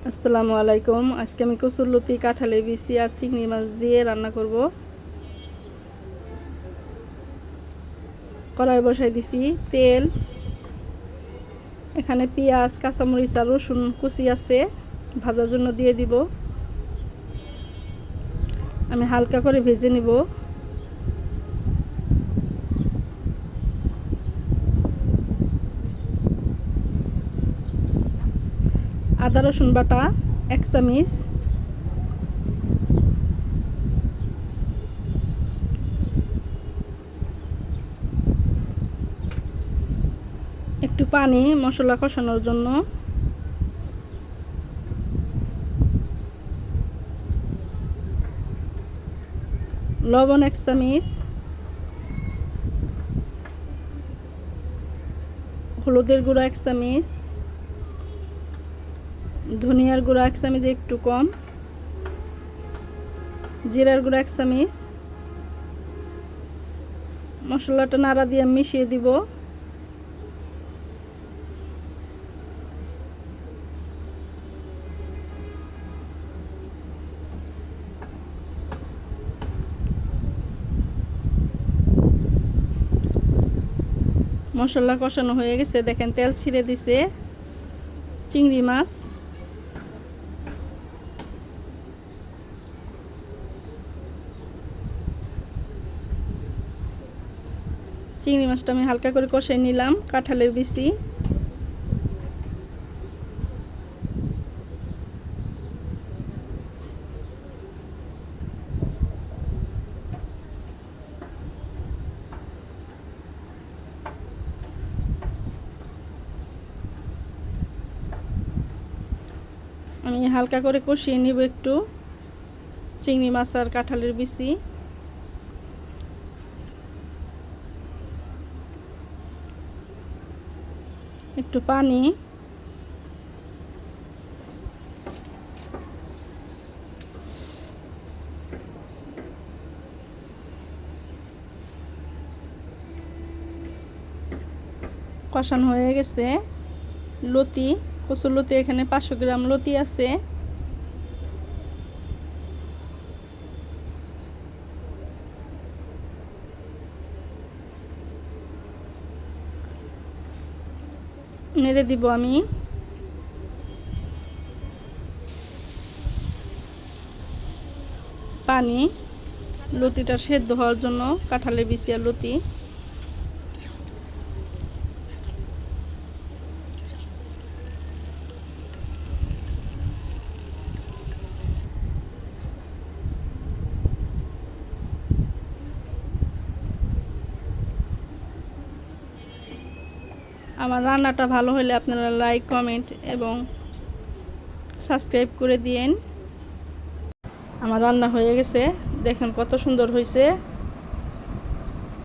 আসসালামু আলাইকুম। আজকে আমি কচুরলতি, কাঁঠালের বিচি আর চিংড়ি মাছ দিয়ে রান্না করব। কড়াই বসাই দিছি তেল, এখানে পেঁয়াজ, কাঁচামরিচ আর রসুন কুচি আছে, ভাজার জন্য দিয়ে দিব। আমি হালকা করে ভেজে নিব। আদা রসুন বাটা 1 চামচ, একটু পানি মশলা কষানোর জন্য, লবণ 1 চামচ, হলুদের গুঁড়া 1 চামচ, ধনিয়ার গুঁড়া 1 চামচ একটু কম, জিরার গুঁড়া 1 চামচ। মশলাটা নাড়া দিয়ে মিশিয়ে দিব। মশলা কষানো হয়ে গেছে, দেখেন তেল ছিঁড়ে দিছে। চিংড়ি মাছ, চিংড়ি মাছটা আমি হালকা করে কষাই নিলাম। কাঁঠালের বিচি, আমি হালকা করে কষিয়ে নিব একটু চিংড়ি মাছ আর কাঁঠালের বিচি। একটু পানি, কষানো হয়ে গেছে। লতি, কচুর লতি, এখানে 500 গ্রাম লতি আছে। নেড়ে দিব আমি। পানি, লতিটা সেদ্ধ হওয়ার জন্য, কাঁঠালের বিচি আর লতি। আমার রান্নাটা ভালো হলে আপনারা লাইক, কমেন্ট এবং সাবস্ক্রাইব করে দিয়েন। আমার রান্না হয়ে গেছে, দেখেন কত সুন্দর হয়েছে।